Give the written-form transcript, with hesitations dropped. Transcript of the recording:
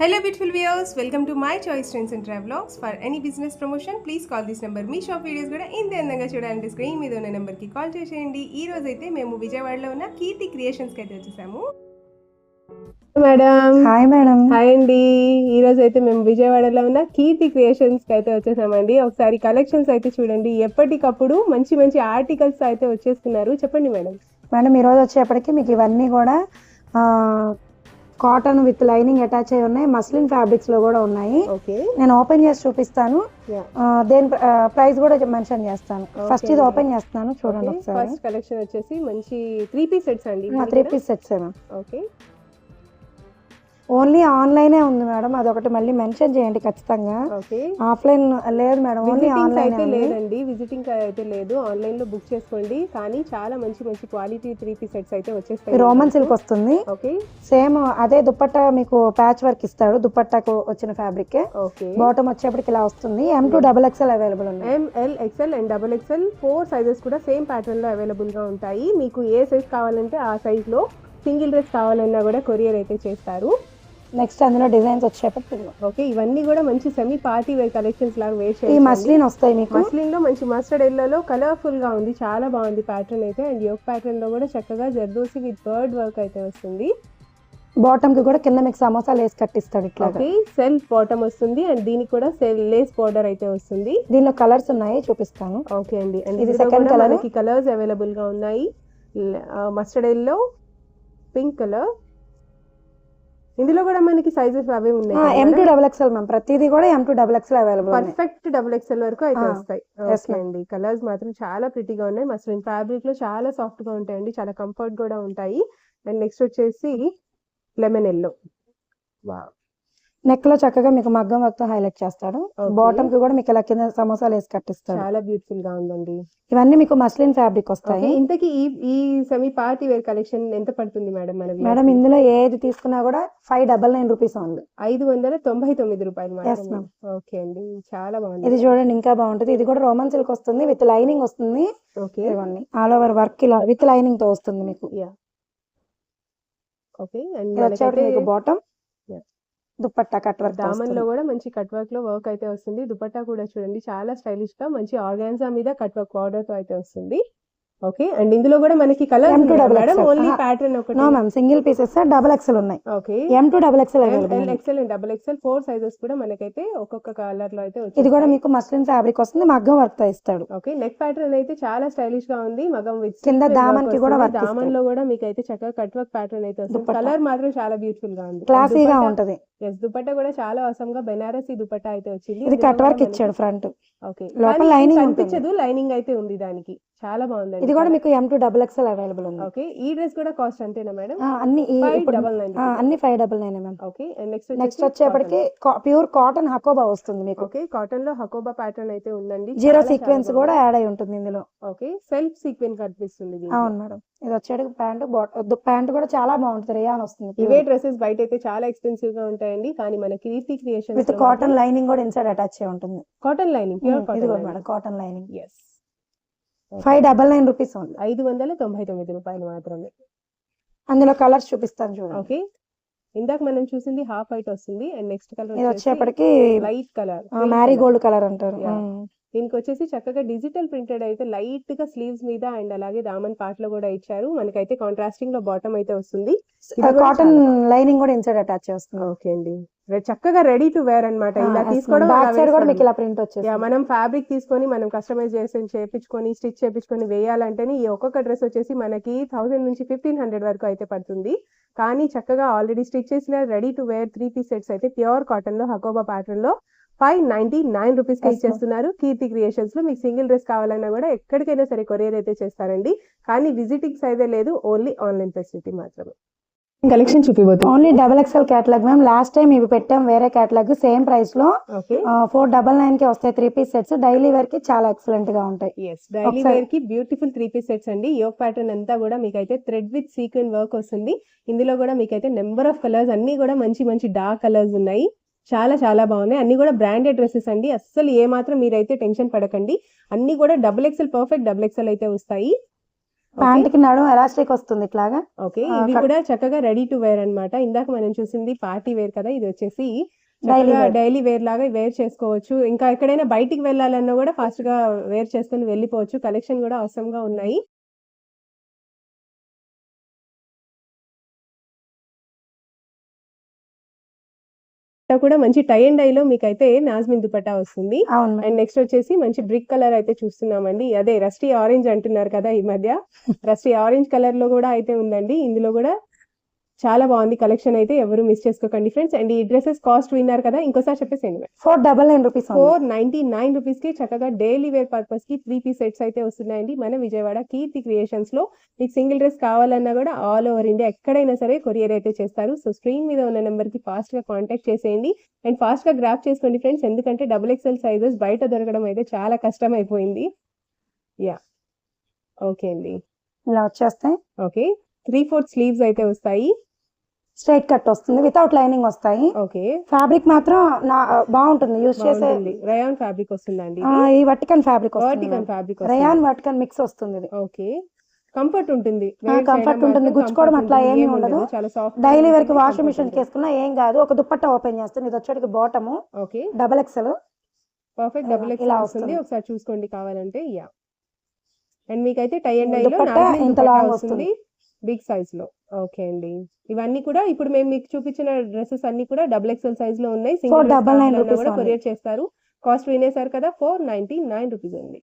Hello beautiful viewers, welcome to my choice trends and travelogs. For any business promotion, please call this number. Me shop videos కూడా ఇంత అందంగా చూడాలంటే screen మీద ఉన్న నెంబర్కి call చేసేయండి. ఈ రోజు అయితే మేము విజయవాడలో ఉన్న కీర్తి క్రియేషన్స్కి అయితే వచ్చేసాము. Madam hi madam. హాయ్ అండి. ఈ రోజు అయితే మేము విజయవాడలో ఉన్న కీర్తి క్రియేషన్స్కి అయితే వచ్చేసామండి. ఒకసారి కలెక్షన్స్ అయితే చూడండి. ఎప్పటికప్పుడు మంచి మంచి ఆర్టికల్స్ అయితే వచ్చేస్తున్నారు. చెప్పండి మేడం. మేడం ఈరోజు వచ్చేప్పటికి మీకు ఇవన్నీ కూడా కాటన్ విత్ లైనింగ్ అటాచ్ అయి ఉన్నాయి, మస్లిన్ ఫ్యాబ్రిక్స్ లో కూడా ఉన్నాయి. నేను ఓపెన్ చేసి చూపిస్తాను, దేని ప్రైస్ కూడా మెన్షన్ చేస్తాను. ఫస్ట్ ఇది ఓపెన్ చేస్తాను, చూడండి ఒకసారి. ఫస్ట్ కలెక్షన్ వచ్చేసి మంచి 3 పీస్ సెట్స్ అండి. 3 piece sets okay, only online ఉంది మేడం, అదొకటి మళ్ళీ మెన్షన్ చేయండి ఖచ్చితంగా. ఆఫ్లైన్ లేదు మేడం, ఓన్లీ ఆన్లైన్ అయితే లేదండి. విజిటింగ్ అయితే లేదు, ఆన్లైన్ లో బుక్ చేసుకోండి. కానీ చాలా మంచి మంచి క్వాలిటీ 3 పీస్ సెట్స్ అయితే వచ్చేస్తాయి. రోమన్ సిల్క్ వస్తుంది. ఓకే, సేమ్ అదే దుపట్టా మీకు ప్యాచ్ వర్క్ ఇస్తాడు, దుపట్టాకు వచ్చిన ఫ్యాబ్రిక్. బాటమ్ వచ్చేప్పటికి ఇలా వస్తుంది. M2 XXL అవైలబుల్ ఉన్నాయి. ML XL and XXL 4 sizes కూడా సేమ్ ప్యాటర్న్ లో అవైలబుల్ గా ఉంటాయి. మీకు ఏ సైజ్ కావాలంటే ఆ సైజ్ లో, సింగిల్ డ్రెస్ కావాలన్నా కూడా కొరియర్ అయితే చేస్తారు. నెక్స్ట్ అందులో డిజైన్స్ వచ్చేప్పటికి ఓకే, ఇవన్నీ కూడా మంచి సెమీ పార్టీ వేర్ కలెక్షన్స్ లాగా వేస్ట్ ఈ మస్లిన్ వస్తాయి మీకు. మస్లిన్ లో మంచి మస్టర్డ్ ఎల్లో కలర్ఫుల్ గా ఉంది, చాలా బాగుంది ప్యాటర్న్ అయితే. అండ్ యోక్ ప్యాటర్న్ లో కూడా చక్కగా జర్దోసి విత్ బర్డ్ వర్క్ అయితే వస్తుంది. బాటమ్ కి కూడా కింద మీకు సమోసా లేస్ కట్టిస్తాడు ఇట్లా. సెల్ఫ్ బాటమ్ వస్తుంది అండ్ దీనికి కూడా లేస్ బోర్డర్ అయితే వస్తుంది. దీనిలో కలర్స్ ఉన్నాయి, చూపిస్తాను. ఓకే అండి, అండ్ ఇది సెకండ్ కలర్. మనకి కలర్స్ అవైలబుల్ గా ఉన్నాయి. Mustard yellow, pink colour. ఇందులో కూడా మనకి సైజెస్ అవే ఉన్నాయి. M2 XXL మ్యామ్, ప్రతిదీ కూడా M2 XXL available. Perfect XXL వరకు అయితే వస్తాయి. ఓకే అండి, కలర్స్ మాత్రం చాలా ప్రిటీగా ఉన్నాయి. మస్లిన్ ఫ్యాబ్రిక్ లో చాలా సాఫ్ట్ గా ఉంటాయండి, చాలా కంఫర్ట్ కూడా ఉంటాయి. అండ్ నెక్స్ట్ వచ్చేసి లెమన్ ఎల్లో. వావ్, నెక్ లో చక్కగా మీకు మగ్గం వర్క్ తో హైలైట్ చేస్తాడు. బాటమ్ కి కూడా మీకు ఇలా కింద సమోసా లేస్ కట్టిస్తాడు, చాలా బ్యూటిఫుల్ గా ఉందండి. ఇవన్నీ మీకు మస్లిన్ ఫ్యాబ్రిక్ వస్తాయి. ఇంతకీ ఈ సెమీ పార్టీ వేర్ కలెక్షన్ ఎంత పడుతుంది మేడం? మేడం ఇందులో ఏది తీసుకున్నా కూడా 599 రూపీస్ ఉంది. 599 రూపాయలు. ఓకే అండి, చాలా బాగుంది. ఇది చూడండి, ఇంకా బాగుంటుంది. ఇది కూడా రోమన్ సిల్క్ వస్తుంది, విత్ లైనింగ్ వస్తుంది. ఓకే, ఇవన్నీ ఆల్ ఓవర్ వర్క్ ఇలా విత్ లైనింగ్ తో వస్తుంది మీకు. ఓకే, అండ్ మీకు bottom dupatta cut work, Daman లో కూడా మంచి కట్ వర్క్ లో వర్క్ అయితే వస్తుంది. దుపట్టా కూడా చూడండి చాలా స్టైలిష్ గా మంచి ఆర్గాన్జా మీద కట్ వర్క్ బార్డర్ తో అయితే వస్తుంది. ఓకే, అండ్ ఇందులో కూడా మనకి కలర్ ఓన్లీ ప్యాటర్న్ ఒకటి. No ma'am, single pieces XXL ఉన్నాయి. Okay, M2 XXL available. XL and XXL 4 sizes కూడా మనకైతే ఒక్కొక్క కలర్ లో అయితే వచ్చాయి. ఇది కూడా మీకు మస్లిన్ ఫ్యాబ్రిక్ వస్తుంది, మగ్గం వర్క్ తో ఇస్తాడు. ఓకే, నెక్ ప్యాటర్న్ అయితే చాలా స్టైలిష్ గా ఉంది. మగ్గం విత్ కింద దామన్ కి కూడా వర్క్, దామన్ లో కూడా మీకు అయితే చక్కగా కట్ వర్క్ ప్యాటర్న్ అయితే వస్తుంది. కలర్ మాత్రం చాలా బ్యూటిఫుల్ గా ఉంది, క్లాసీగా ఉంటది. దుపట్టా కూడా చాలా అవసరం గా బెనారసీ దుపట్టా అయితే వచ్చింది. ఇది కట్ వర్క్ ఇచ్చాడు ఫ్రంట్. ఓకే, లోపల లైనింగ్ కనిపించదు, లైనింగ్ అయితే ఉంది దానికి. చాలా బాగుంది. ఇది కూడా మీకు M2 XXL అవైలబుల్ ఉంది. ఓకే, ఈ డ్రెస్ కూడా కాస్ట్ అంతేనా మేడం? అన్ని 599. మ్యామ్. ఓకే, నెక్స్ట్ వచ్చేప్పటికి ప్యూర్ కాటన్ హకోబా వస్తుంది మీకు. ఓకే, కాటన్ లో హకోబా ప్యాటర్న్ అయితే ఉందండి. జీరో సీక్వెన్స్ కూడా యాడ్ అయి ఉంటుంది ఇందులో. ఓకే, సెల్ఫ్ సీక్వెన్స్ కనిపిస్తుంది. అవును మేడం. ఇది వచ్చేటికి ప్యాంట్ కూడా చాలా బాగుంటుంది, రియాన్ వస్తుంది. ఇవే డ్రెస్సెస్ బయట అయితే చాలా ఎక్స్పెన్సివ్ గా ఉంటాయండి, కానీ మన కీర్తి క్రియేషన్స్ విత్ కాటన్ లైనింగ్ కూడా ఇన్సైడ్ అటాచ్ అయి ఉంటుంది. Cotton lining, pure cotton madam, cotton lining. yes, 599 rupees ఉంది. 599 రూపాయలు మాత్రమే. అందులో కలర్స్ చూపిస్తాను చూడండి. ఓకే, ఇందాక మనం చూసింది హాఫ్ వైట్ వస్తుంది. అండ్ నెక్స్ట్ కలర్ ఇది వచ్చేప్పటికి లైట్ కలర్, మ్యారీగోల్డ్ కలర్ అంటారు. దీనికి వచ్చేసి చక్కగా డిజిటల్ ప్రింటెడ్ అయితే లైట్ గా స్లీవ్స్ మీద అండ్ అలాగే దామన్ పార్ట్ లో కూడా ఇచ్చారు. మనకైతే కాంట్రాస్టింగ్ లో బాటమ్ అయితే వస్తుంది. కాటన్ లైనింగ్ కూడా ఇన్సైడ్ అటాచ్ చేస్తుంది. ఓకే అండి, చక్కగా రెడీ టు వేర్ అనమాట. ఇలా తీసుకోవడం, మనం ఫ్యాబ్రిక్ తీసుకొని మనం కస్టమైజ్ చేపించుకొని స్టిచ్ చేపించుకొని వేయాలంటేనే ఈ ఒక్కొక్క డ్రెస్ వచ్చేసి మనకి 1000 నుంచి 1500 వరకు అయితే పడుతుంది. కానీ చక్కగా ఆల్రెడీ స్టిచ్ చేసిన ready to wear 3 piece sets అయితే ప్యూర్ కాటన్ లో హకోబా ప్యాటర్న్ లో 599 రూపీస్ కి ఇచ్చేస్తున్నారు కీర్తి క్రియేషన్స్ లో. మీకు సింగిల్ డ్రెస్ కావాలన్నా కూడా ఎక్కడికైనా సరే కొరియర్ అయితే చేస్తారండి. కానీ విజిటింగ్స్ అయితే లేదు, ఓన్లీ ఆన్లైన్ ఫెసిలిటీ మాత్రమే. కలెక్షన్ చూపిపోతుంది. Only XXL catalogue ma'am. Last time ఇవి పెట్టాం వేరే కేటలాగ్, సేమ్ ప్రైస్ లో 499 కి వస్తాయి 3 పీస్ సెట్స్. డైలీ వేర్ కి చాలా ఎక్సలెంట్ గా ఉంటాయి. డైలీ వేర్ కి బ్యూటిఫుల్ 3 పీస్ సెట్స్ అండి. యోక్ ప్యాటర్న్ అంతా కూడా మీకైతే థ్రెడ్ విత్ సీక్వెన్ వర్క్ వస్తుంది. ఇందులో కూడా మీకైతే నెంబర్ ఆఫ్ కలర్స్, అన్ని కూడా మంచి మంచి డార్క్ కలర్స్ ఉన్నాయి. చాలా చాలా బాగున్నాయి. అన్ని కూడా బ్రాండెడ్ డ్రెస్సెస్ అండి, అస్సలు ఏ మాత్రం మీరైతే టెన్షన్ పడకండి. అన్ని కూడా XXL, పర్ఫెక్ట్ XXL అయితే వస్తాయి. ప్యాంట్ కి నడుము ఎలాస్టిక్ వస్తుంది ఇట్లాగా. ఓకే, ఇవి కూడా చక్కగా రెడీ టు వేర్ అన్నమాట. ఇందాక మనం చూసింది పార్టీ వేర్ కదా, ఇది వచ్చేసి డైలీ వేర్ లాగా వేర్ చేసుకోవచ్చు. ఇంకా ఎక్కడైనా బయటికి వెళ్ళాలన్నా కూడా ఫాస్ట్ గా వేర్ చేసుకుని వెళ్ళిపోవచ్చు. కలెక్షన్ కూడా అవసరం గా ఉన్నాయి. కూడా మంచి టై అండ్ డై లో మీకైతే నాజ్మిన్ దుపట్టా వస్తుంది. అండ్ నెక్స్ట్ వచ్చేసి మంచి బ్రిక్ కలర్ అయితే చూస్తున్నామండి. అదే రస్టీ ఆరెంజ్ అంటున్నారు కదా ఈ మధ్య, రస్టీ ఆరెంజ్ కలర్ లో కూడా అయితే ఉందండి. ఇందులో కూడా చాలా బాగుంది కలెక్షన్ అయితే, ఎవరు మిస్ చేసుకోకండి ఫ్రెండ్స్. అండ్ ఈ డ్రెస్సెస్ కాస్ట్ విన్నారు కదా, ఇంకోసారి చెప్పేసేయండి. 499 రూపీస్. 499 రూపీస్ కి చక్కగా డైలీ వేర్ పర్పస్ కి 3 పీస్ సెట్స్ అయితే వస్తున్నాయండి మన విజయవాడ కీర్తి క్రియేషన్స్ లో. మీకు సింగిల్ డ్రెస్ కావాలన్నా కూడా ఆల్ ఓవర్ ఇండియా ఎక్కడైనా సరే కొరియర్ అయితే చేస్తారు. సో స్క్రీన్ మీద ఉన్న నెంబర్ కి ఫాస్ట్ గా కాంటాక్ట్ చేసేయండి అండ్ ఫాస్ట్ గా గ్రాప్ చేసుకోండి ఫ్రెండ్స్, ఎందుకంటే XXL సైజెస్ బయట దొరకడం అయితే చాలా కష్టం అయిపోయింది. యా ఓకే అండి, ఇలా వచ్చేస్తాయి. ఓకే, 3/4 స్లీవ్స్ అయితే వస్తాయి. స్ట్రైట్ కట్ వస్తుంది, వితౌట్ లైనింగ్ వస్తాయి. ఓకే, ఫ్యాబ్రిక్ మాత్రం బాగుంటుంది, యూస్ చేసే రయాన్ ఫ్యాబ్రిక్ వస్తుందండి. ఈ వర్టికన్ ఫ్యాబ్రిక్ రయాన్ వర్టికన్ మిక్స్ వస్తుంది. ఓకే, కంఫర్ట్ ఉంటుంది, కంఫర్ట్ ఉంటుంది, గుచ్చుకోవడం అట్లా ఏమీ ఉండదు. డైలీ వరకు వాషింగ్ మిషన్ వేసుకున్నా ఏం కాదు. ఒక దుపట్టా ఓపెన్ చేస్తుంది, ఇది వచ్చేటికి bottom. Okay, XXL perfect XXL వస్తుంది, ఒకసారి చూసుకోండి కావాలంటే. యా, అండ్ మీకైతే టై అండ్ డై లో ఇంత లాంగ్ వస్తుంది, బిగ్ సైజ్ లో. ఓకే అండి, ఇవన్నీ కూడా ఇప్పుడు మేము మీకు చూపించిన డ్రెస్సెస్ అన్ని కూడా XXL సైజ్ లో ఉన్నాయి. సింగిల్ కూడా కొరియర్ చేస్తారు. కాస్ట్ వినేసారు కదా, 499 రూపీస్ అండి.